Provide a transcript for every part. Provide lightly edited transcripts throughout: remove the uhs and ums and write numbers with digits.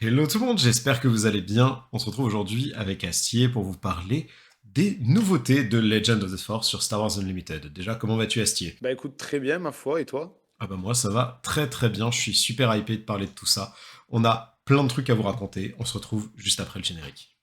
Hello tout le monde, j'espère que vous allez bien. On se retrouve aujourd'hui avec Astier pour vous parler des nouveautés de Legend of the Force sur Star Wars Unlimited. Déjà, comment vas-tu Astier? Bah écoute, très bien ma foi, et toi? Ah bah moi ça va très très bien, je suis super hypé de parler de tout ça. On a plein de trucs à vous raconter, on se retrouve juste après le générique.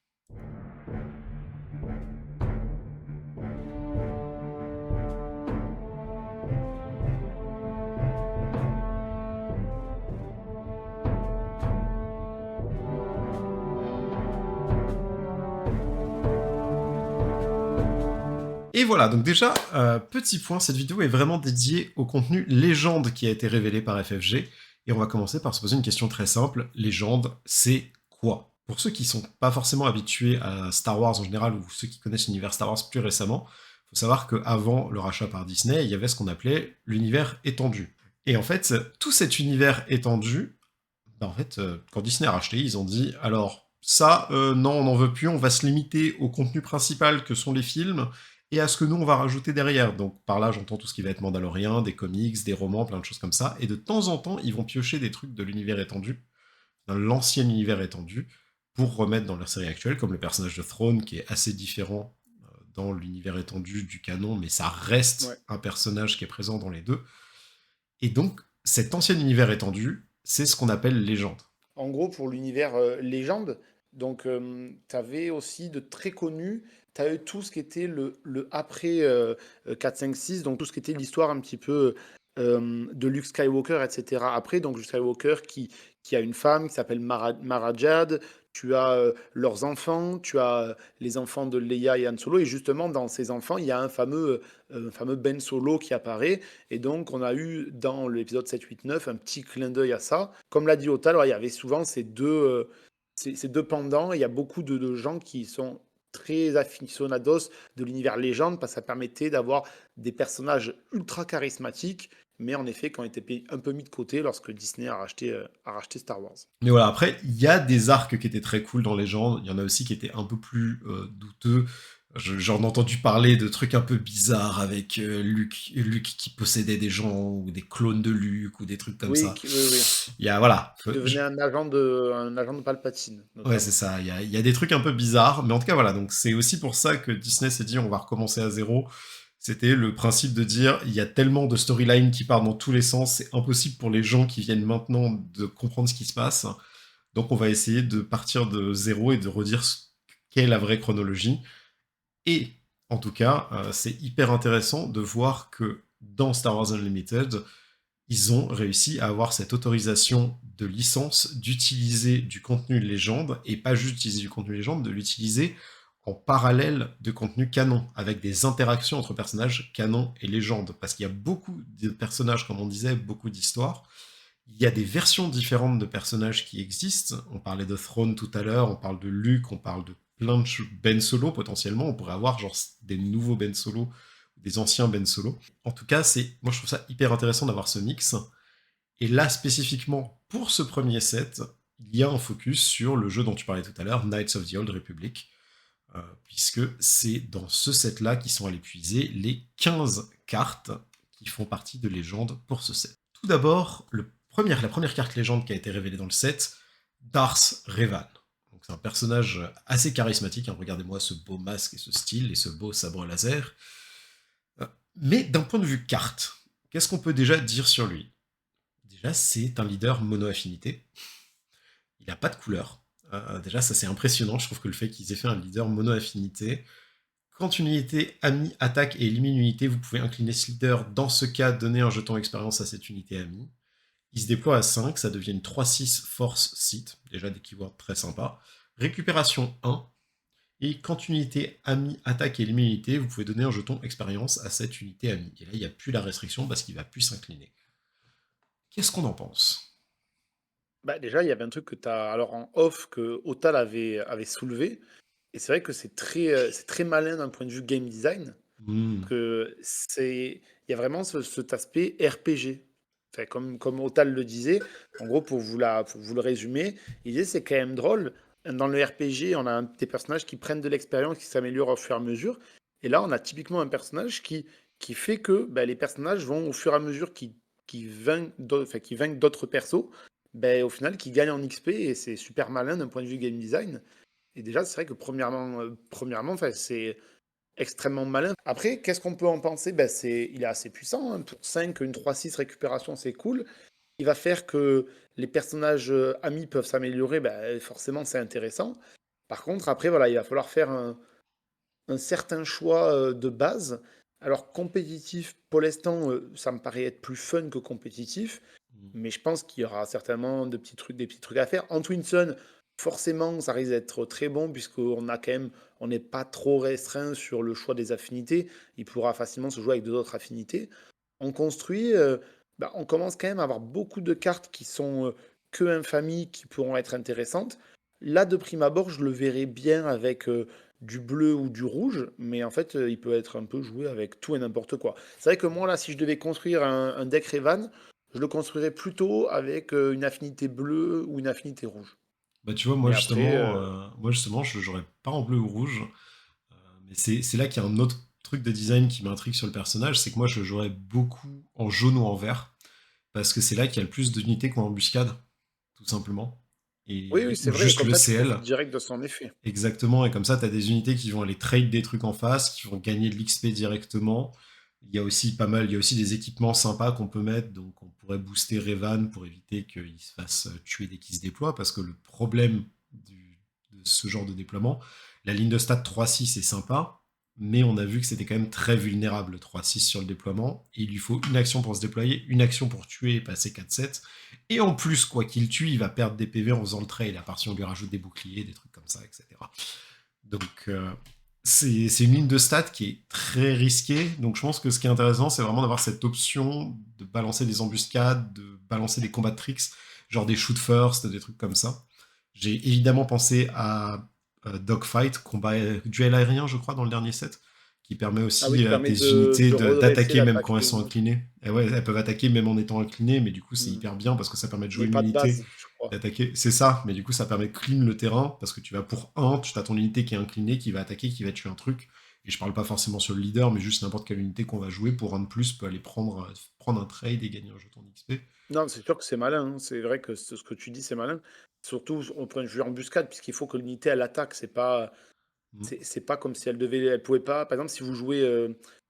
Et voilà, donc déjà, petit point, cette vidéo est vraiment dédiée au contenu légende qui a été révélé par FFG. Et on va commencer par se poser une question très simple. Légende, c'est quoi? Pour ceux qui sont pas forcément habitués à Star Wars en général, ou ceux qui connaissent l'univers Star Wars plus récemment, il faut savoir qu'avant le rachat par Disney, il y avait ce qu'on appelait l'univers étendu. Et en fait, tout cet univers étendu, bah en fait, quand Disney a racheté, ils ont dit, alors ça, non, on n'en veut plus, on va se limiter au contenu principal que sont les films, et à ce que nous, on va rajouter derrière. Donc par là, j'entends tout ce qui va être Mandalorian, des comics, des romans, plein de choses comme ça, et de temps en temps, ils vont piocher des trucs de l'univers étendu, dans l'ancien univers étendu, pour remettre dans leur série actuelle, comme le personnage de Throne, qui est assez différent dans l'univers étendu du canon, mais ça Ouais. reste un personnage qui est présent dans les deux. Et donc, cet ancien univers étendu, c'est ce qu'on appelle légende. En gros, pour l'univers légende, donc tu avais aussi de très connus, tu as eu tout ce qui était le après 4, 5, 6, donc tout ce qui était l'histoire un petit peu de Luke Skywalker, etc. Après, donc Luke Skywalker qui a une femme qui s'appelle Mara Jade, tu as leurs enfants, tu as les enfants de Leia et Han Solo, et justement dans ces enfants, il y a un fameux Ben Solo qui apparaît, et donc on a eu dans l'épisode 7, 8, 9 un petit clin d'œil à ça. Comme l'a dit Otal, ouais, il y avait souvent ces deux pendants, et il y a beaucoup de gens qui sont très aficionados de l'univers légende parce que ça permettait d'avoir des personnages ultra charismatiques, mais en effet qui ont été un peu mis de côté lorsque Disney a racheté Star Wars. Mais voilà, après, il y a des arcs qui étaient très cool dans Legend, il y en a aussi qui étaient un peu plus douteux. J'en ai entendu parler de trucs un peu bizarres avec Luke qui possédait des gens, ou des clones de Luke, ou des trucs comme Oui, ça. oui, oui. Il y a, voilà. Qui devenait un agent de Palpatine, Ouais, c'est notamment. ça. Il y a des trucs un peu bizarres, mais en tout cas, voilà. Donc, c'est aussi pour ça que Disney s'est dit on va recommencer à zéro. C'était le principe de dire il y a tellement de storylines qui partent dans tous les sens, c'est impossible pour les gens qui viennent maintenant de comprendre ce qui se passe. Donc, on va essayer de partir de zéro et de redire ce qu'est la vraie chronologie. Et en tout cas, c'est hyper intéressant de voir que dans Star Wars Unlimited, ils ont réussi à avoir cette autorisation de licence d'utiliser du contenu légende, et pas juste d'utiliser du contenu légende, de l'utiliser en parallèle de contenu canon, avec des interactions entre personnages canon et légende, parce qu'il y a beaucoup de personnages, comme on disait, beaucoup d'histoires. Il y a des versions différentes de personnages qui existent. On parlait de Throne tout à l'heure, on parle de Luke, on parle de plein de Ben Solo potentiellement. On pourrait avoir genre des nouveaux Ben Solo, des anciens Ben Solo. En tout cas, moi je trouve ça hyper intéressant d'avoir ce mix. Et là spécifiquement pour ce premier set, il y a un focus sur le jeu dont tu parlais tout à l'heure, Knights of the Old Republic, puisque c'est dans ce set-là qu'ils sont allés puiser les 15 cartes qui font partie de légende pour ce set. Tout d'abord, la première carte légende qui a été révélée dans le set, Darth Revan. Donc c'est un personnage assez charismatique, hein. Regardez-moi ce beau masque et ce style et ce beau sabre laser. Mais d'un point de vue carte, qu'est-ce qu'on peut déjà dire sur lui? Déjà, c'est un leader mono-affinité. Il n'a pas de couleur. Déjà, ça c'est impressionnant. Je trouve que le fait qu'ils aient fait un leader mono-affinité. Quand une unité amie attaque et élimine une unité, vous pouvez incliner ce leader. Dans ce cas, donner un jeton expérience à cette unité amie. Il se déploie à 5, ça devient une 3-6 force site. Déjà des keywords très sympas. Récupération 1. Et quand une unité amie attaque et élimine une unité, vous pouvez donner un jeton expérience à cette unité amie. Et là, il n'y a plus la restriction parce qu'il va plus s'incliner. Qu'est-ce qu'on en pense? Bah, déjà, il y avait un truc que tu as alors en off que Otal avait soulevé, et c'est vrai que c'est très malin d'un point de vue game design. Hmm. Il y a vraiment cet aspect RPG. Enfin, comme Otal le disait, en gros, pour vous le résumer, il disait c'est quand même drôle. Dans le RPG, on a des personnages qui prennent de l'expérience, qui s'améliorent au fur et à mesure. Et là, on a typiquement un personnage qui fait que bah, les personnages vont au fur et à mesure qui vainquent d'autres persos, ben, au final, qui gagne en XP et c'est super malin d'un point de vue game design. Et déjà, c'est vrai que premièrement, enfin, c'est extrêmement malin. Après, qu'est-ce qu'on peut en penser? Ben, il est assez puissant, hein. Pour 5 une 3-6 récupération, c'est cool. Il va faire que les personnages amis peuvent s'améliorer, ben, forcément, c'est intéressant. Par contre, après, voilà, il va falloir faire un certain choix de base. Alors, compétitif, pour l'instant, ça me paraît être plus fun que compétitif. Mais je pense qu'il y aura certainement des petits trucs à faire. En Twinson, forcément, ça risque d'être très bon puisqu'on a quand même, on n'est pas trop restreint sur le choix des affinités. Il pourra facilement se jouer avec deux autres affinités. On construit, bah, on commence quand même à avoir beaucoup de cartes qui sont que infamie, qui pourront être intéressantes. Là, de prime abord, je le verrais bien avec du bleu ou du rouge, mais en fait, il peut être un peu joué avec tout et n'importe quoi. C'est vrai que moi, là, si je devais construire un deck Revan, je le construirais plutôt avec une affinité bleue ou une affinité rouge. Bah, tu vois, Mais après, moi justement, je jouerais pas en bleu ou rouge. Mais c'est là qu'il y a un autre truc de design qui m'intrigue sur le personnage, c'est que moi je jouerais beaucoup en jaune ou en vert, parce que c'est là qu'il y a le plus d'unités qu'on embuscade, tout simplement. oui, oui, Ou c'est vrai. Et juste comme le ça, tu CL. profites direct de son effet. Exactement, et comme ça, tu as des unités qui vont aller trade des trucs en face, qui vont gagner de l'XP directement. Il y a aussi pas mal, il y a aussi des équipements sympas qu'on peut mettre, donc on pourrait booster Revan pour éviter qu'il se fasse tuer dès qu'il se déploie, parce que le problème de ce genre de déploiement, la ligne de stat 3-6 est sympa, mais on a vu que c'était quand même très vulnérable le 3-6 sur le déploiement, et il lui faut une action pour se déployer, une action pour tuer et passer 4-7, et en plus, quoi qu'il tue, il va perdre des PV en faisant le trade, à part si on lui rajoute des boucliers, des trucs comme ça, etc. Donc, c'est une ligne de stats qui est très risquée. Donc, je pense que ce qui est intéressant, c'est vraiment d'avoir cette option de balancer des embuscades, de balancer des combats de tricks, genre des shoot first, des trucs comme ça. J'ai évidemment pensé à Dogfight, combat duel aérien, je crois, dans le dernier set, qui permet Ah oui, aussi qui à permet tes unités de redresser d'attaquer même l'attaque, quand elles sont inclinées. Et ouais, elles peuvent attaquer même en étant inclinées, mais du coup, c'est hmm, hyper bien parce que ça permet de jouer mais une pas de unité base, je crois. d'attaquer. C'est ça, mais du coup, ça permet de clean le terrain parce que tu vas pour un, tu as ton unité qui est inclinée, qui va attaquer, qui va tuer un truc. Et je parle pas forcément sur le leader, mais juste n'importe quelle unité qu'on va jouer pour un de plus peut aller prendre un trade et gagner un jeton d'XP. Non, c'est sûr que c'est malin, hein. C'est vrai que ce que tu dis, c'est malin. Surtout au point de vue embuscade, puisqu'il faut que l'unité elle attaque. C'est pas comme si elle pouvait pas. Par exemple, si vous jouez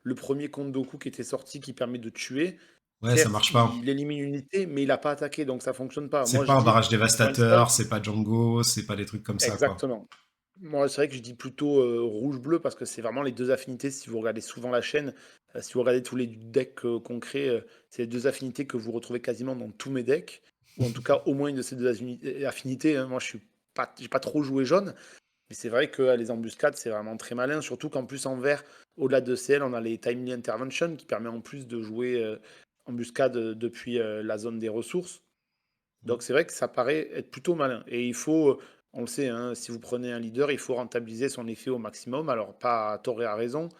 le premier contre Doku qui était sorti, qui permet de tuer, Ouais, ça certes, marche pas. il élimine une unité, mais il a pas attaqué, donc ça fonctionne pas. C'est Moi, pas je un dis, barrage pour l'instant, dévastateur, c'est pas Django, c'est pas des trucs comme ça, quoi. exactement. Moi, c'est vrai que je dis plutôt rouge-bleu parce que c'est vraiment les deux affinités. Si vous regardez souvent la chaîne, si vous regardez tous les decks qu'on crée, c'est les deux affinités que vous retrouvez quasiment dans tous mes decks, ou en tout cas au moins une de ces deux affinités, hein. Moi, j'ai pas trop joué jaune, mais c'est vrai que les embuscades, c'est vraiment très malin. Surtout qu'en plus en vert, au-delà de CL, on a les Timely Intervention qui permet en plus de jouer embuscade depuis la zone des ressources. Donc c'est vrai que ça paraît être plutôt malin. Et il faut, on le sait, hein, si vous prenez un leader, il faut rentabiliser son effet au maximum. Alors pas à tort et à raison,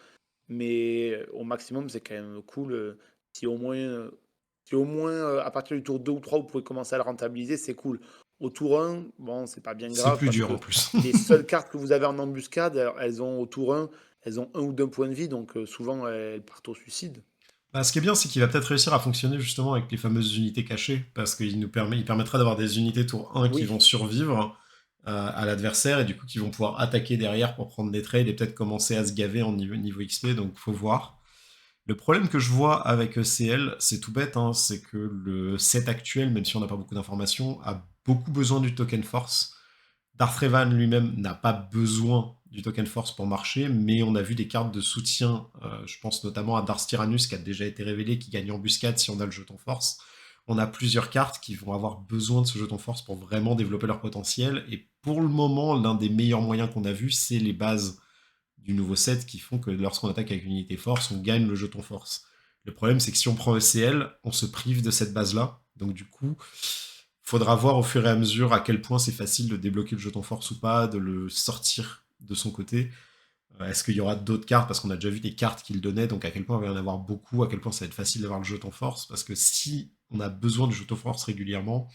mais au maximum, c'est quand même cool. Si au moins à partir du tour 2 ou 3 vous pouvez commencer à le rentabiliser, c'est cool. Au tour 1, bon, c'est pas bien C'est grave plus parce dur en que plus. les seules cartes que vous avez en embuscade, elles ont au tour 1, elles ont un ou deux points de vie, donc souvent elles partent au suicide. Bah, ce qui est bien, c'est qu'il va peut-être réussir à fonctionner justement avec les fameuses unités cachées, parce il permettra d'avoir des unités tour 1 qui Oui, vont survivre à l'adversaire, et du coup qui vont pouvoir attaquer derrière pour prendre des trades et peut-être commencer à se gaver en niveau XP, donc faut voir. Le problème que je vois avec ECL, c'est tout bête, hein, c'est que le set actuel, même si on n'a pas beaucoup d'informations, a beaucoup besoin du token force. Darth Revan lui-même n'a pas besoin du token force pour marcher, mais on a vu des cartes de soutien, je pense notamment à Darth Tyrannus qui a déjà été révélé, qui gagne embuscade si on a le jeton force. On a plusieurs cartes qui vont avoir besoin de ce jeton force pour vraiment développer leur potentiel, et pour le moment, l'un des meilleurs moyens qu'on a vu, c'est les bases du nouveau set qui font que lorsqu'on attaque avec une unité force, on gagne le jeton force. Le problème, c'est que si on prend ECL, on se prive de cette base-là. Donc du coup, faudra voir au fur et à mesure à quel point c'est facile de débloquer le jeton force ou pas, de le sortir de son côté. Est-ce qu'il y aura d'autres cartes? Parce qu'on a déjà vu des cartes qu'il donnait, donc à quel point il va y en avoir beaucoup, à quel point ça va être facile d'avoir le jeton force. Parce que si on a besoin du jeton force régulièrement,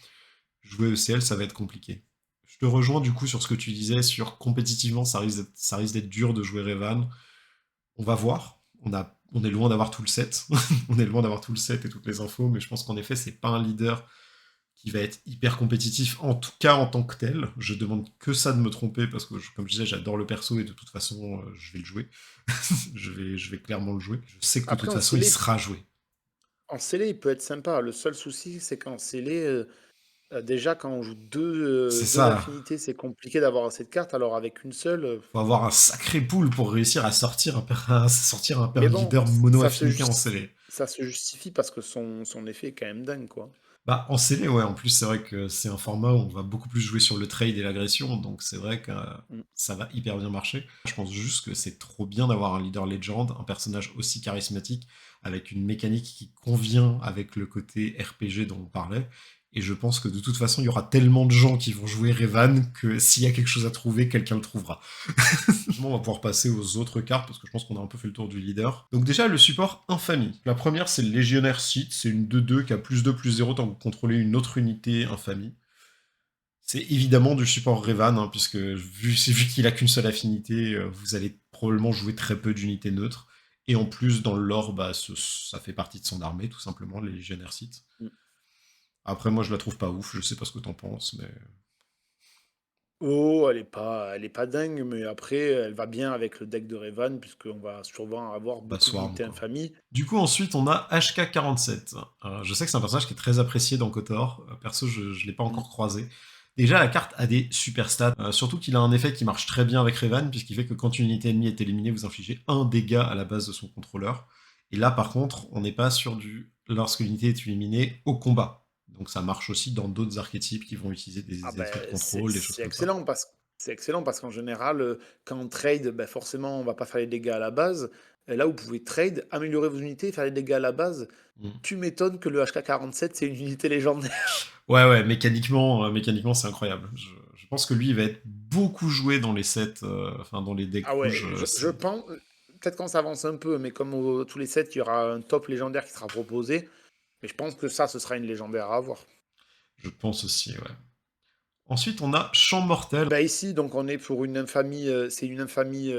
jouer ECL, ça va être compliqué. Je te rejoins du coup sur ce que tu disais, sur compétitivement, ça risque d'être dur de jouer Revan. On va voir. On est loin d'avoir tout le set. On est loin d'avoir tout le set et toutes les infos, mais je pense qu'en effet, c'est pas un leader qui va être hyper compétitif, en tout cas en tant que tel. Je demande que ça de me tromper, parce que, comme je disais, j'adore le perso, et de toute façon, je vais le jouer. je vais clairement le jouer. Je sais que de Après, toute façon, il sera joué. en scellé, il peut être sympa. Le seul souci, c'est qu'en scellé, déjà, quand on joue C'est deux ça. affinités, c'est compliqué d'avoir assez de cartes. Alors, avec une seule. Faut avoir un sacré pool pour réussir à sortir sortir un Mais bon, leader mono-affinité en scellé. ça se justifie parce que son effet est quand même dingue, quoi. Bah, en scellé, ouais, en plus, c'est vrai que c'est un format où on va beaucoup plus jouer sur le trade et l'agression, donc c'est vrai que Mm. ça va hyper bien marcher. Je pense juste que c'est trop bien d'avoir un leader legend, un personnage aussi charismatique, avec une mécanique qui convient avec le côté RPG dont on parlait. Et je pense que de toute façon, il y aura tellement de gens qui vont jouer Revan que s'il y a quelque chose à trouver, quelqu'un le trouvera. On va pouvoir passer aux autres cartes parce que je pense qu'on a un peu fait le tour du leader. Donc déjà, le support infamie. La première, c'est le légionnaire Sith. C'est une 2-2 qui a +2/+0 tant que vous contrôlez une autre unité infamie. C'est évidemment du support Revan, hein, puisque vu qu'il a qu'une seule affinité, vous allez probablement jouer très peu d'unités neutres. Et en plus, dans le lore, bah, ça fait partie de son armée, tout simplement, les légionnaires Sith. Mm. Après, moi, je la trouve pas ouf. Je sais pas ce que t'en penses, mais... Oh, elle est pas dingue, mais après, elle va bien avec le deck de Revan, puisqu'on va souvent avoir Bah, beaucoup Swarm, d'unités quoi. infamie. Du coup, ensuite, on a HK47. Je sais que c'est un personnage qui est très apprécié dans KOTOR. Perso, je ne l'ai pas Mm. encore croisé. Déjà, la carte a des super stats. Surtout qu'il a un effet qui marche très bien avec Revan, puisqu'il fait que quand une unité ennemie est éliminée, vous infligez un dégât à la base de son contrôleur. Et là, par contre, on n'est pas sur du lorsque l'unité est éliminée au combat. Donc ça marche aussi dans d'autres archétypes qui vont utiliser Ah des effets de ben, contrôle, des choses comme ça. c'est excellent parce qu'en général, quand on trade, ben forcément, on va pas faire les dégâts à la base. Et là, vous pouvez trade, améliorer vos unités, faire les dégâts à la base. Mm. Tu m'étonnes que le HK47, c'est une unité légendaire. Ouais, ouais, mécaniquement, c'est incroyable. Je pense que lui, il va être beaucoup joué dans les sets, enfin dans les decks Ah rouges. ouais, je pense, peut-être quand ça avance un peu, mais comme tous les sets, il y aura un top légendaire qui sera proposé. Mais je pense que ça, ce sera une légendaire à avoir. Je pense aussi, ouais. Ensuite, on a Champ Mortel. Bah ici, donc on est pour une infamie, c'est une infamie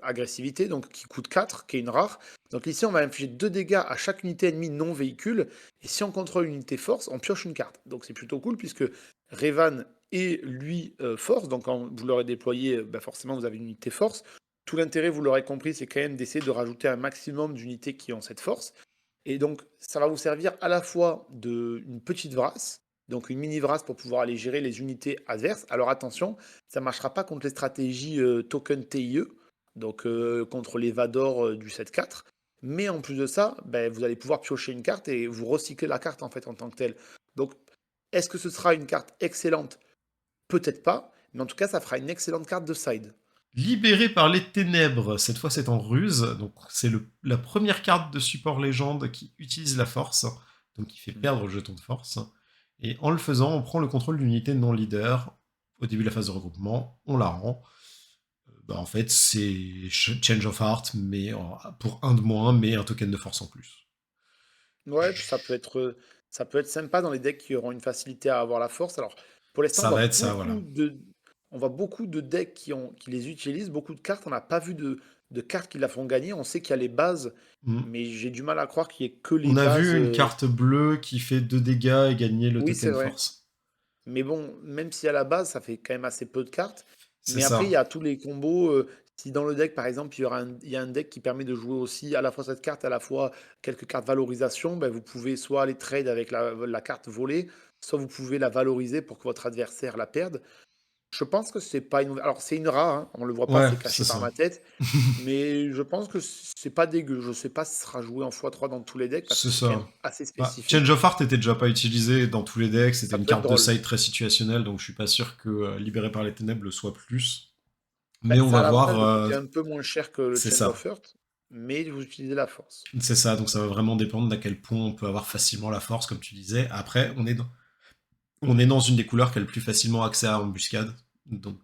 agressivité, donc qui coûte 4, qui est une rare. Donc ici, on va infliger 2 dégâts à chaque unité ennemie non véhicule. Et si on contrôle une unité force, on pioche une carte. Donc c'est plutôt cool puisque Revan est lui force. Donc quand vous l'aurez déployé, bah forcément vous avez une unité force. Tout l'intérêt, vous l'aurez compris, c'est quand même d'essayer de rajouter un maximum d'unités qui ont cette force. Et donc ça va vous servir à la fois d'une petite vrasse, donc une mini vrasse pour pouvoir aller gérer les unités adverses. Alors attention, ça ne marchera pas contre les stratégies token TIE, donc contre les Vador du 7-4. Mais en plus de ça, ben, vous allez pouvoir piocher une carte et vous recycler la carte en fait en tant que telle. Donc est-ce que ce sera une carte excellente? Peut-être pas, mais en tout cas ça fera une excellente carte de side. Libéré par les ténèbres. Cette fois, c'est en ruse. Donc, c'est la première carte de support légende qui utilise la force. Donc, qui fait Mm. perdre le jeton de force. Et en le faisant, on prend le contrôle d'une unité non leader. Au début de la phase de regroupement, on la rend. Bah, en fait, c'est Change of Heart, mais pour un de moins, mais un token de force en plus. Ouais, puis ça peut être sympa dans les decks qui auront une facilité à avoir la force. Alors, pour l'instant, Ça va être ça, voilà. on voit beaucoup de decks qui les utilisent, beaucoup de cartes. On n'a pas vu de cartes qui la font gagner. On sait qu'il y a les bases, Mm. mais j'ai du mal à croire qu'il y ait que les On a bases. vu une carte bleue qui fait 2 dégâts et gagner le Oui, c'est token vrai. force. Mais bon, même si à la base, ça fait quand même assez peu de cartes. C'est Mais après, il y ça. a tous les combos. Si dans le deck, par exemple, il y a un deck qui permet de jouer aussi à la fois cette carte, à la fois quelques cartes valorisation, ben, vous pouvez soit aller trade avec la carte volée, soit vous pouvez la valoriser pour que votre adversaire la perde. Je pense que c'est pas une. Alors, c'est une rare, hein, on le voit pas, Ouais, c'est c'est caché par ça. ma tête. Mais je pense que c'est pas dégueu. Je sais pas si ça sera joué en x3 dans tous les decks parce que C'est c'est quand ça. même assez Bah, Change spécifique. of Heart était déjà pas utilisé dans tous les decks, c'était Ça une peut être carte de drôle. side très situationnelle, donc je suis pas sûr que Libéré par les ténèbres le soit plus. Ben, Mais on ça va a l'avantage voir, de coûter un peu moins cher que le c'est Change of ça. Heart, mais vous utilisez la force. C'est ça, donc ça va vraiment dépendre d'à quel point on peut avoir facilement la force, comme tu disais. Après, on est dans une des couleurs qui a le plus facilement accès à embuscade, donc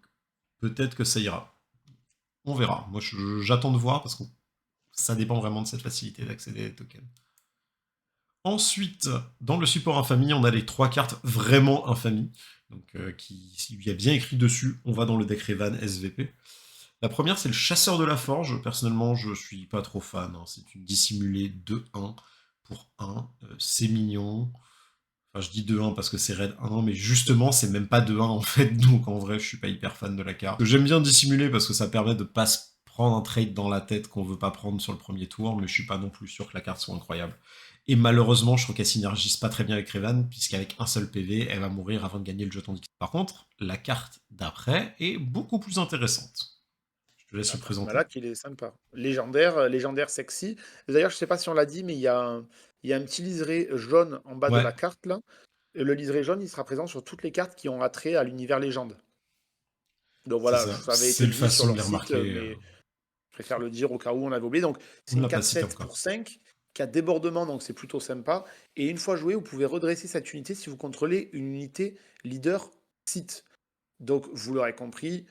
peut-être que ça ira. On verra. Moi, j'attends de voir parce que ça dépend vraiment de cette facilité d'accéder aux tokens. Ensuite, dans le support infamie, on a les 3 cartes vraiment infamie. Donc, il y a bien écrit dessus, on va dans le deck Revan SVP. La première, c'est le chasseur de la forge. Personnellement, je suis pas trop fan, hein. C'est une dissimulée 2-1 pour 1. C'est mignon. Enfin, je dis 2-1 parce que c'est raid 1, mais justement, c'est même pas 2-1 en fait, donc en vrai, je suis pas hyper fan de la carte. J'aime bien dissimuler parce que ça permet de pas se prendre un trade dans la tête qu'on veut pas prendre sur le premier tour, mais je suis pas non plus sûr que la carte soit incroyable. Et malheureusement, je trouve qu'elle synergise pas très bien avec Revan, puisqu'avec un seul PV, elle va mourir avant de gagner le jeton d'X. Par contre, la carte d'après est beaucoup plus intéressante. Je te laisse le présenter. Malak, il est sympa. Légendaire, légendaire sexy. D'ailleurs, je sais pas si on l'a dit, mais il y a un petit liseré jaune en bas de Ouais, la carte, là. Et le liseré jaune, il sera présent sur toutes les cartes qui ont attrait à l'univers légende. Donc c'est voilà, ça. ça avait C'est été une dit sur façon de leur les site, remarquer. mais je préfère le dire au cas où on avait oublié. Donc, On c'est ne une l'a pas quatre cité sept encore. pour 5 qui a débordement, donc c'est plutôt sympa. Et une fois joué, vous pouvez redresser cette unité si vous contrôlez une unité leader site. Donc, vous l'aurez compris,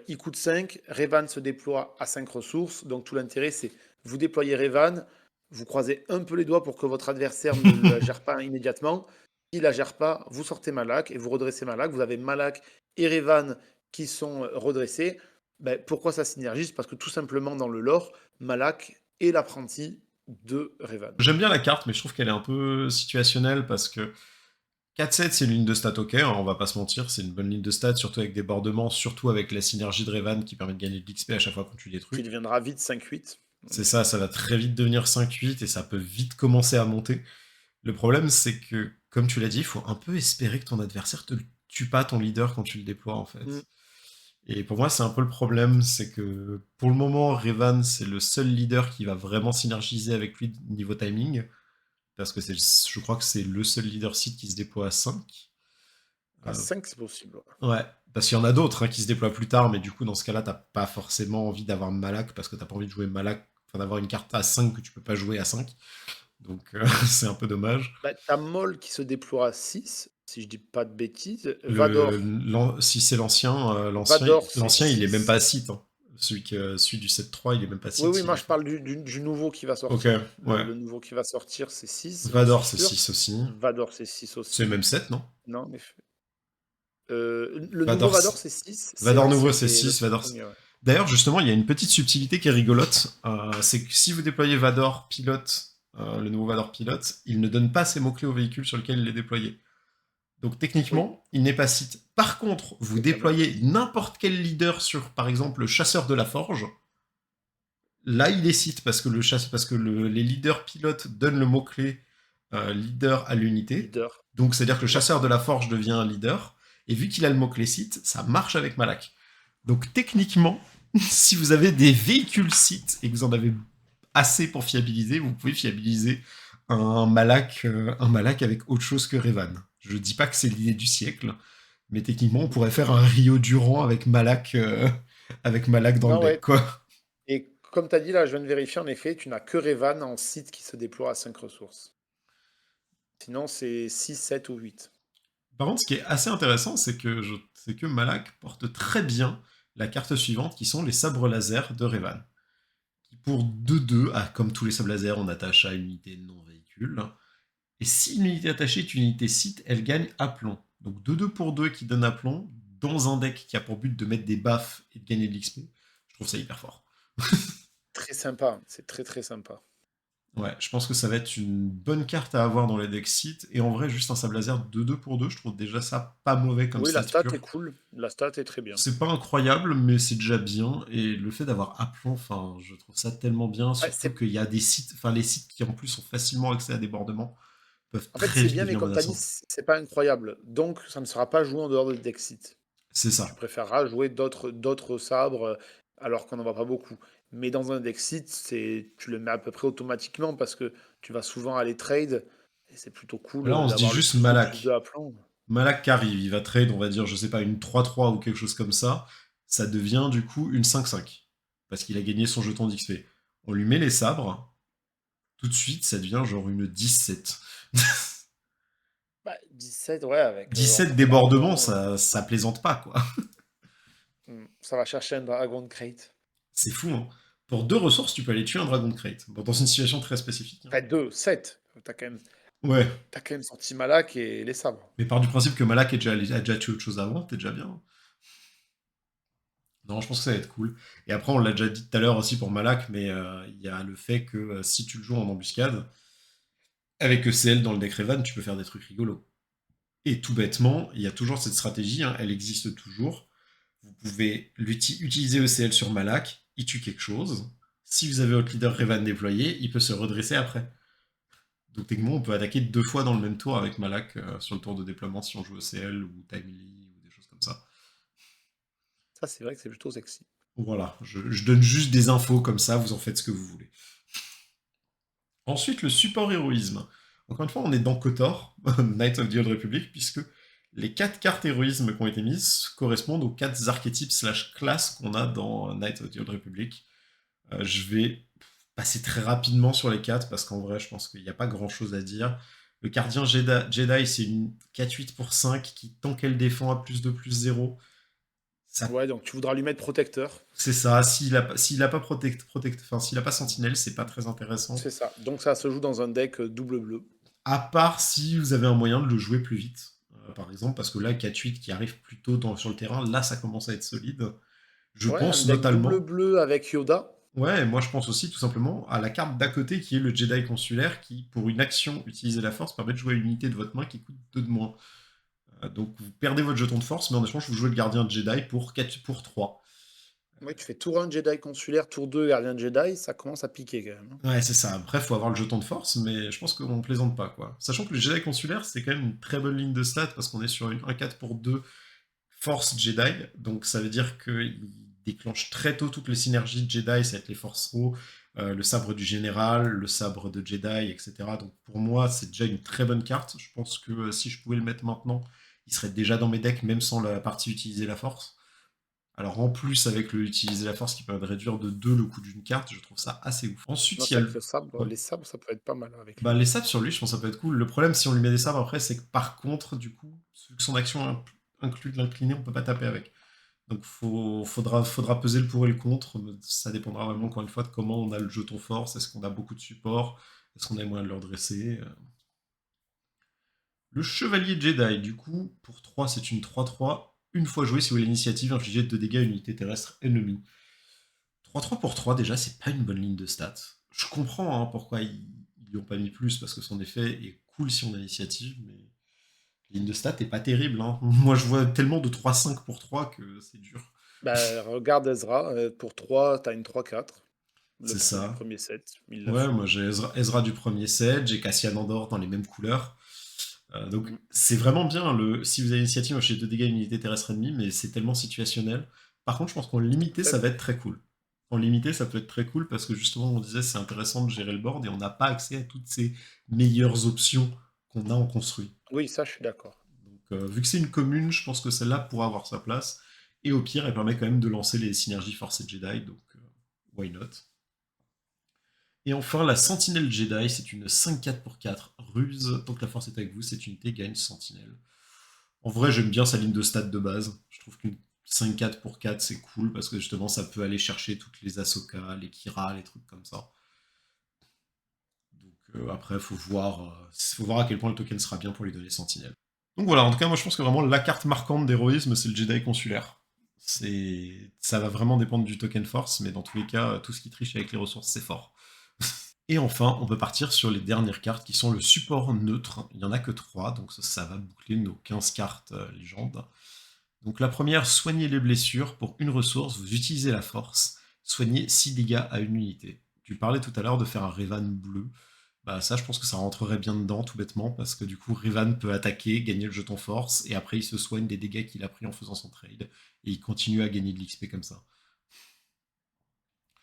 il coûte 5, Revan se déploie à 5 ressources. Donc, tout l'intérêt, c'est vous déployez Revan, vous croisez un peu les doigts pour que votre adversaire ne la gère pas immédiatement. S'il la gère pas, vous sortez Malak et vous redressez Malak. Vous avez Malak et Revan qui sont redressés. Ben, pourquoi ça synergise? Parce que tout simplement, dans le lore, Malak est l'apprenti de Revan. J'aime bien la carte, mais je trouve qu'elle est un peu situationnelle parce que 4-7, c'est une ligne de stats ok, hein, on va pas se mentir, c'est une bonne ligne de stats, surtout avec des bordements, surtout avec la synergie de Revan qui permet de gagner de l'XP à chaque fois qu'on tue des Qui trucs. deviendra vite 5-8. C'est ça, ça va très vite devenir 5-8 et ça peut vite commencer à monter. Le problème, c'est que, comme tu l'as dit, il faut un peu espérer que ton adversaire te tue pas ton leader quand tu le déploies, en fait. Mm. Et pour moi, c'est un peu le problème, c'est que pour le moment, Revan, c'est le seul leader qui va vraiment synergiser avec lui niveau timing, parce que je crois que c'est le seul leader site qui se déploie à 5. À 5, c'est possible. Ouais, parce qu'il y en a d'autres hein, qui se déploient plus tard, mais du coup, dans ce cas-là, t'as pas forcément envie d'avoir Malak, parce que t'as pas envie de jouer Malak, enfin d'avoir une carte à 5 que tu peux pas jouer à 5. Donc c'est un peu dommage. Bah, t'as Moll qui se déploie à 6, si je dis pas de bêtises. Vador, Si c'est l'ancien, Vador c'est l'ancien, il est même pas 6. à site. Hein. Celui du 7-3, il est même pas à Oui, site oui, s'il moi est je fait. parle du nouveau qui va Ok, sortir. ouais. Le nouveau qui va sortir, c'est 6, j'en suis Vador, c'est sûr. 6 aussi. Vador, c'est 6 C'est aussi. même 7, non? Non, mais le nouveau Vador, Vador, c'est 6. Vador nouveau, c'est C'était le 6. Vador. premier, ouais. D'ailleurs, justement, il y a une petite subtilité qui est rigolote. C'est que si vous déployez Vador pilote, le nouveau Vador pilote, il ne donne pas ses mots-clés au véhicule sur lequel il est déployé. Donc Oui, techniquement, il n'est pas site. Par contre, vous c'est très bien. déployez n'importe quel leader sur, par exemple, le chasseur de la forge. Là, il est site parce que, les leaders pilotes donnent le mot-clé leader à l'unité. Leader. Donc, c'est-à-dire que le Ouais. chasseur de la forge devient un leader. Et vu qu'il a le mot-clé site, ça marche avec Malak. Donc, techniquement, si vous avez des véhicules sites et que vous en avez assez pour fiabiliser, vous pouvez fiabiliser un Malak avec autre chose que Revan. Je dis pas que c'est l'idée du siècle, mais techniquement, on pourrait faire un Rio Durand avec Malak dans le Non, deck, ouais. quoi. Et comme tu as dit là, je viens de vérifier, en effet, tu n'as que Revan en site qui se déploie à 5 ressources. Sinon, c'est 6, 7 ou 8. Par contre, ce qui est assez intéressant, c'est que Malak porte très bien la carte suivante, qui sont les sabres laser de Revan. Qui pour 2-2, comme tous les sabres laser, on attache à une unité non véhicule. Et si une unité attachée est une unité site, elle gagne aplomb. Donc 2-2 pour 2 qui donne aplomb, dans un deck qui a pour but de mettre des baffs et de gagner de l'XP. Je trouve ça hyper fort. Très sympa, c'est très très sympa. Ouais, je pense que ça va être une bonne carte à avoir dans les decks sites. Et en vrai, juste un sable laser 2-2 pour 2, je trouve déjà ça pas mauvais comme Oui, la stat stat est pure. cool, la stat est très bien. C'est pas incroyable, mais c'est déjà bien. Et le fait d'avoir aplomb, enfin, je trouve ça tellement bien, Ouais, surtout qu'il y a des sites, enfin, les sites qui en plus ont facilement accès à des bordements peuvent en fait, très c'est vite bien, mais devenir comme tu as dit, menaçants. c'est pas incroyable. Donc, ça ne sera pas joué en dehors de Dexit. C'est Tu ça. préféreras jouer d'autres sabres alors qu'on n'en voit pas beaucoup. Mais dans un Dexit, tu le mets à peu près automatiquement parce que tu vas souvent aller trade et c'est plutôt Là, cool on se dit d'avoir le juste plus de Malak. aplomb. Malak qui arrive, il va trade, on va dire, je sais pas, une 3-3 ou quelque chose comme ça. Ça devient du coup une 5-5. Parce qu'il a gagné son jeton d'XP. On lui met les sabres. Tout de suite, ça devient genre une 17. Bah, 17, ouais, avec 17 entre débordements, bordement, ça plaisante pas, quoi. ça va chercher un Dragon Crate. C'est fou, hein. Pour 2 ressources, tu peux aller tuer un dragon de crate. Bon, dans une situation très spécifique. Hein. Enfin, 2, 7. Ouais, T'as quand même sorti Malak et les sabres. mais part du principe que Malak a déjà tué autre chose avant, t'es déjà bien. Non, je pense que ça va être cool. Et après, on l'a déjà dit tout à l'heure aussi pour Malak, mais il y a le fait que si tu le joues en embuscade, Avec ECL dans le deck Revan, tu peux faire des trucs rigolos. Et tout bêtement, il y a toujours cette stratégie, hein, elle existe toujours. Vous pouvez utiliser ECL sur Malak, il tue quelque chose. Si vous avez votre leader Revan déployé, il peut se redresser après. Donc techniquement, on peut attaquer 2 fois dans le même tour avec Malak sur le tour de déploiement si on joue ECL ou Timely ou des choses comme ça. Ça, c'est vrai que c'est plutôt sexy. Voilà, je donne juste des infos comme ça, vous en faites ce que vous voulez. Ensuite, le support héroïsme. Encore une fois, on est dans KOTOR, Knights of the Old Republic, puisque les 4 cartes héroïsme qui ont été mises correspondent aux 4 archétypes slash classes qu'on a dans Knights of the Old Republic. Je vais passer très rapidement sur les 4, parce qu'en vrai, je pense qu'il n'y a pas grand chose à dire. Le Gardien Jedi, c'est une 4-8 pour 5 qui, tant qu'elle défend à +2/+0, ça, Ouais, donc tu voudras lui mettre protecteur. c'est ça. S'il a pas enfin, s'il a pas Sentinelle, c'est pas très intéressant. C'est ça. Donc ça se joue dans un deck double bleu. À part si vous avez un moyen de le jouer plus vite. Par exemple, parce que là, 4-8 qui arrive plus tôt sur le terrain, là, ça commence à être solide. Je Ouais, un pense deck double notamment, bleu avec Yoda. ouais, moi je pense aussi tout simplement à la carte d'à côté qui est le Jedi consulaire qui, pour une action, utiliser la force, permet de jouer une unité de votre main qui coûte 2 de moins. Donc vous perdez votre jeton de force, mais en échange, vous jouez le gardien de Jedi pour 3. Oui, tu fais tour 1 Jedi consulaire, tour 2 gardien de Jedi, ça commence à piquer quand même, hein. Ouais, c'est ça. Après, faut avoir le jeton de force, mais je pense qu'on plaisante pas, quoi. Sachant que le Jedi consulaire, c'est quand même une très bonne ligne de stats parce qu'on est sur une 1-4 pour 2 force Jedi, donc ça veut dire qu'il déclenche très tôt toutes les synergies de Jedi, ça va être les forces raw, le sabre du général, le sabre de Jedi, etc. Donc pour moi, c'est déjà une très bonne carte. Je pense que si je pouvais le mettre maintenant, il serait déjà dans mes decks, même sans la partie utiliser la force. Alors en plus, avec le utiliser la force qui permet de réduire de 2 le coût d'une carte, je trouve ça assez ouf. Non, Ensuite, il y c'est a vrai le... que le sabre, Ouais. les sabres, ça peut être pas mal avec Bah, lui. les sabres sur lui, je pense que ça peut être cool. Le problème, si on lui met des sabres après, c'est que par contre, du coup, vu que son action inclut de l'incliner, on peut pas taper avec. Donc faudra peser le pour et le contre. Ça dépendra vraiment encore une fois de comment on a le jeton force. Est-ce qu'on a beaucoup de support? Est-ce qu'on a moyen de le redresser? Le chevalier Jedi, du coup, pour 3, c'est une 3-3. Une fois joué, si vous avez l'initiative, infligez 2 dégâts à une unité terrestre ennemie. 3-3 pour 3, déjà, c'est pas une bonne ligne de stats. Je comprends hein, pourquoi ils lui ont pas mis plus, parce que son effet est cool si on a l'initiative, mais la ligne de stats est pas terrible. Hein. Moi, je vois tellement de 3-5 pour 3 que c'est dur. Bah, regarde Ezra, pour 3, t'as une 3-4. C'est Du ça. premier set, il l'a Ouais, fait. moi j'ai Ezra du premier set, j'ai Cassian Andor dans les mêmes couleurs. Donc Mm. c'est vraiment bien. Si vous avez l'initiative, j'ai 2 dégâts à une unité terrestre ennemie, mais c'est tellement situationnel. Par contre, je pense qu'en limité, ça Faible. va être très cool. En limité, ça peut être très cool parce que justement, on disait c'est intéressant de gérer le board et on n'a pas accès à toutes ces meilleures options qu'on a en construit. Oui, ça, je suis d'accord. Donc vu que c'est une commune, je pense que celle-là pourra avoir sa place. Et au pire, elle permet quand même de lancer les synergies Force et Jedi, donc why not. Et enfin, la Sentinelle Jedi, c'est une 5-4 pour 4 ruse. Tant que la force est avec vous, cette unité gagne Sentinelle. En vrai, j'aime bien sa ligne de stats de base. Je trouve qu'une 5-4 pour 4, c'est cool parce que justement, ça peut aller chercher toutes les Ahsoka, les Kira, les trucs comme ça. Donc après, faut voir à quel point le token sera bien pour lui donner Sentinelle. Donc voilà, en tout cas, moi je pense que vraiment la carte marquante d'héroïsme, c'est le Jedi consulaire. Ça va vraiment dépendre du token force, mais dans tous les cas, tout ce qui triche avec les ressources, c'est fort. Et enfin, on peut partir sur les dernières cartes qui sont le support neutre. Il n'y en a que 3, donc ça va boucler nos 15 cartes légendes. Donc la première, soigner les blessures. Pour une ressource, vous utilisez la force. Soignez 6 dégâts à une unité. Tu parlais tout à l'heure de faire un Revan bleu. Bah ça, je pense que ça rentrerait bien dedans, tout bêtement, parce que du coup, Revan peut attaquer, gagner le jeton force, et après il se soigne des dégâts qu'il a pris en faisant son trade, et il continue à gagner de l'XP comme ça.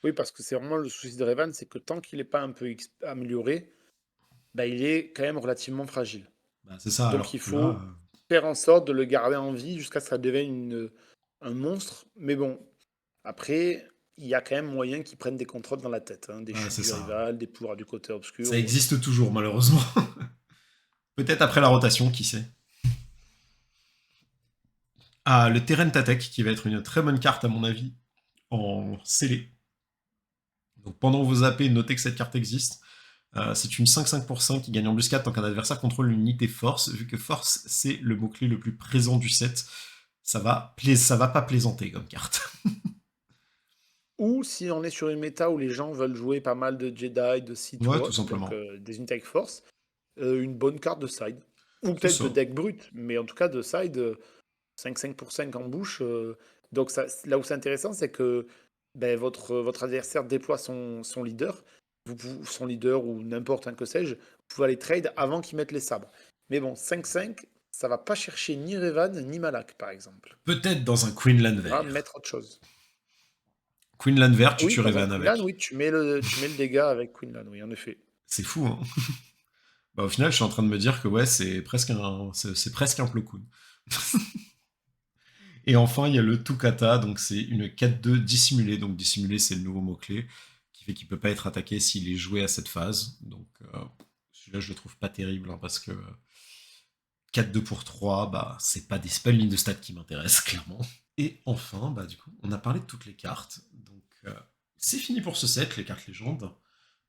Oui, parce que c'est vraiment le souci de Revan, c'est que tant qu'il n'est pas un peu amélioré, bah, il est quand même relativement fragile. Bah c'est ça, Donc alors il que là, faut faire en sorte de le garder en vie jusqu'à ce que ça devienne un monstre. Mais bon, après, il y a quand même moyen qu'ils prennent des contrôles dans la tête, hein, des bah, chutes c'est du ça. rival, des pouvoirs du côté obscur. Ça existe toujours, malheureusement. Peut-être après la rotation, qui sait. Ah, le Terrain Attack, qui va être une très bonne carte, à mon avis, en scellé. Donc pendant vos zappés, notez que cette carte existe. C'est une 5-5 pour 5 qui gagne en plus 4 tant qu'un adversaire contrôle une unité force. Vu que force, c'est le mot-clé le plus présent du set, ça va pas plaisanter comme carte. Ou si on est sur une méta où les gens veulent jouer pas mal de Jedi, de Sith ou Ouais, tout autre, donc simplement. des unités avec force, une bonne carte de side. Ou C'est peut-être ça. de deck brut, mais en tout cas de side, 5-5 pour 5 en bouche. Donc ça, là où c'est intéressant, c'est que ben, votre adversaire déploie son leader, son leader ou n'importe un que sais-je, vous pouvez aller trade avant qu'il mette les sabres. Mais bon, 5-5, ça va pas chercher ni Revan ni Malak, par exemple. Peut-être dans un Queenland Ça va vert. mettre autre chose. Queenland vert, tu Oui, tues dans un Revan Queenland, avec. oui, tu mets le dégât avec Queenland, oui, en effet. C'est fou, hein. Bah, au final, je suis en train de me dire que ouais, c'est presque un Plo Koon. Et enfin, il y a le Tukata, donc c'est une 4-2 dissimulée. Donc dissimulé, c'est le nouveau mot-clé, qui fait qu'il peut pas être attaqué s'il est joué à cette phase. Donc celui-là, je le trouve pas terrible, hein, parce que 4-2 pour 3, bah, c'est pas une ligne de stats qui m'intéresse, clairement. Et enfin, bah, du coup, on a parlé de toutes les cartes. Donc c'est fini pour ce set, les cartes légendes.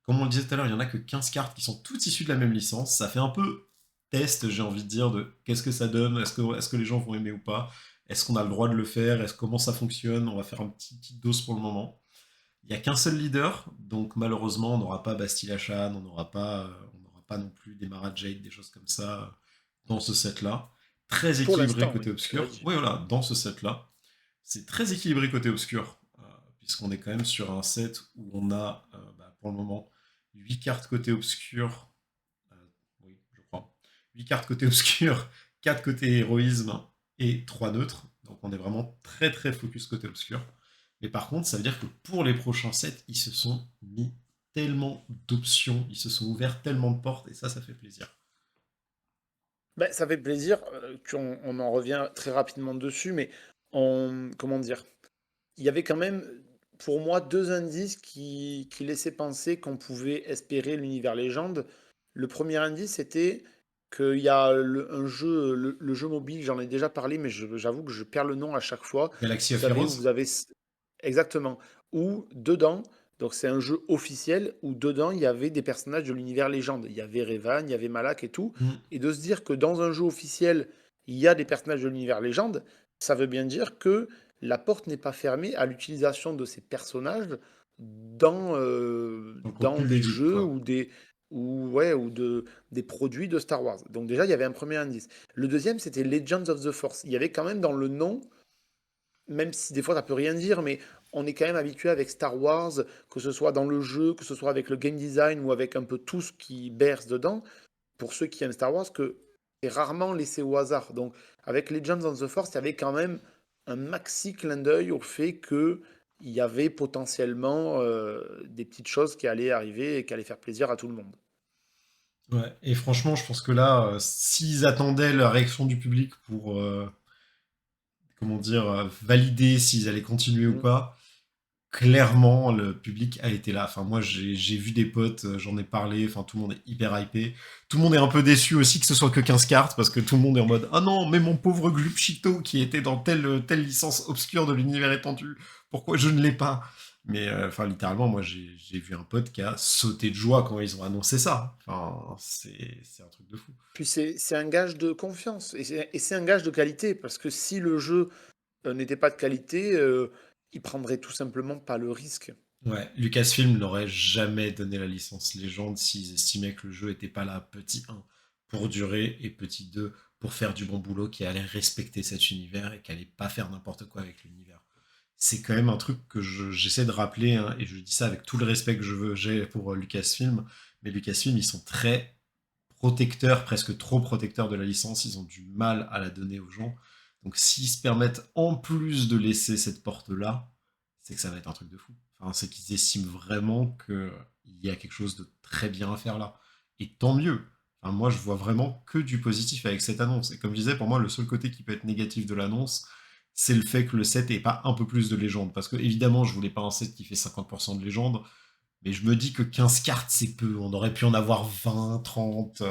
Comme on le disait tout à l'heure, il y en a que 15 cartes qui sont toutes issues de la même licence. Ça fait un peu test, j'ai envie de dire, de qu'est-ce que ça donne, est-ce que les gens vont aimer ou pas, est-ce qu'on a le droit de le faire, comment ça fonctionne. On va faire un petite dose pour le moment. Il n'y a qu'un seul leader, donc malheureusement, on n'aura pas Bastille Achan, on n'aura pas non plus des Mara Jade, des choses comme ça dans ce set-là. Très Pour équilibré l'instant, côté oui, cela obscur. dit. Oui, voilà, dans ce set-là. C'est très équilibré côté obscur, puisqu'on est quand même sur un set où on a, bah, pour le moment, 8 cartes côté obscur. euh, oui, je crois. 8 cartes côté obscur, 4 côté héroïsme et 3 neutres. Donc on est vraiment très très focus côté obscur. Mais par contre, ça veut dire que pour les prochains sets, ils se sont mis tellement d'options, ils se sont ouverts tellement de portes, et ça fait plaisir. Ben, ça fait plaisir, on en revient très rapidement dessus, mais comment dire? Il y avait quand même, pour moi, deux indices qui laissaient penser qu'on pouvait espérer l'univers légende. Le premier indice, c'était qu'il y a un jeu, le jeu mobile, j'en ai déjà parlé, mais j'avoue que je perds le nom à chaque fois. Galaxy Vous of savez, où vous Heroes. avez exactement, où dedans, donc c'est un jeu officiel, où dedans, il y avait des personnages de l'univers légende. Il y avait Revan, il y avait Malak et tout. Mm. Et de se dire que dans un jeu officiel, il y a des personnages de l'univers légende, ça veut bien dire que la porte n'est pas fermée à l'utilisation de ces personnages Donc dans contenu des ludique, jeux quoi. ou des produits de Star Wars. Donc déjà, il y avait un premier indice. Le deuxième, c'était Legends of the Force. Il y avait quand même dans le nom, même si des fois ça peut rien dire, mais on est quand même habitué avec Star Wars, que ce soit dans le jeu, que ce soit avec le game design ou avec un peu tout ce qui berce dedans, pour ceux qui aiment Star Wars, que c'est rarement laissé au hasard. Donc, avec Legends of the Force, il y avait quand même un maxi clin d'œil au fait que il y avait potentiellement des petites choses qui allaient arriver et qui allaient faire plaisir à tout le monde. Ouais, et franchement, je pense que là, s'ils attendaient la réaction du public pour, comment dire, valider s'ils allaient continuer ou Mm. pas, clairement, le public a été là. Enfin, moi, j'ai vu des potes, j'en ai parlé, enfin, tout le monde est hyper hypé. Tout le monde est un peu déçu aussi que ce soit que 15 cartes, parce que tout le monde est en mode « Ah non, mais mon pauvre Glupchito qui était dans telle licence obscure de l'univers étendu, pourquoi je ne l'ai pas ?» Mais, enfin, littéralement, moi, j'ai vu un pote qui a sauté de joie quand ils ont annoncé ça. Enfin, c'est un truc de fou. Puis c'est un gage de confiance et c'est un gage de qualité parce que si le jeu n'était pas de qualité, il prendrait tout simplement pas le risque. Ouais, Lucasfilm n'aurait jamais donné la licence légende s'ils estimaient que le jeu était pas là, petit 1, pour durer, et petit 2, pour faire du bon boulot, qui allait respecter cet univers et qui allait pas faire n'importe quoi avec l'univers. C'est quand même un truc que j'essaie de rappeler, hein, et je dis ça avec tout le respect que j'ai pour Lucasfilm, mais Lucasfilm, ils sont très protecteurs, presque trop protecteurs de la licence, ils ont du mal à la donner aux gens. Donc s'ils se permettent en plus de laisser cette porte-là, c'est que ça va être un truc de fou. Enfin, c'est qu'ils estiment vraiment qu'il y a quelque chose de très bien à faire là. Et tant mieux. Enfin, moi, je vois vraiment que du positif avec cette annonce. Et comme je disais, pour moi, le seul côté qui peut être négatif de l'annonce, c'est le fait que le set n'ait pas un peu plus de légende. Parce que, évidemment, je voulais pas un set qui fait 50% de légende, mais je me dis que 15 cartes, c'est peu. On aurait pu en avoir 20, 30,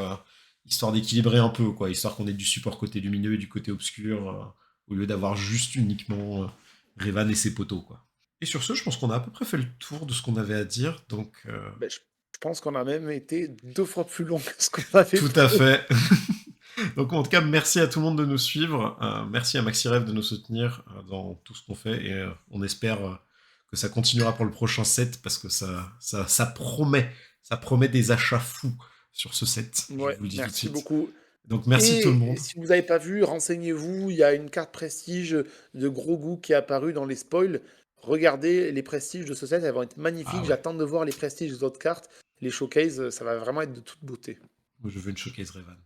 histoire d'équilibrer un peu, quoi. Histoire qu'on ait du support côté lumineux et du côté obscur, au lieu d'avoir juste uniquement Revan et ses poteaux, quoi. Et sur ce, je pense qu'on a à peu près fait le tour de ce qu'on avait à dire, donc Ben, je pense qu'on a même été deux fois plus long que ce qu'on avait tout à prévu. fait. Donc en tout cas, merci à tout le monde de nous suivre, merci à MaxiRev de nous soutenir dans tout ce qu'on fait, et on espère que ça continuera pour le prochain set, parce que ça promet des achats fous. sur ce set, je Ouais, vous le dis tout de merci suite. beaucoup. Donc merci tout le Et monde. si vous n'avez pas vu, renseignez-vous, il y a une carte prestige de gros goût qui est apparue dans les spoils. Regardez les prestiges de ce set, elles vont être Ah magnifiques. ouais, J'attends de voir les prestiges des autres cartes. Les showcases, ça va vraiment être de toute beauté. moi je veux une showcase Revan.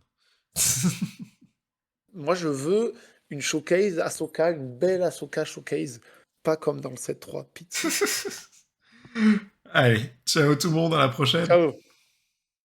Moi, je veux une showcase Ahsoka, une belle Ahsoka showcase. Pas comme dans le set 3. Pitié. Allez, ciao tout le monde, à la prochaine. Ciao.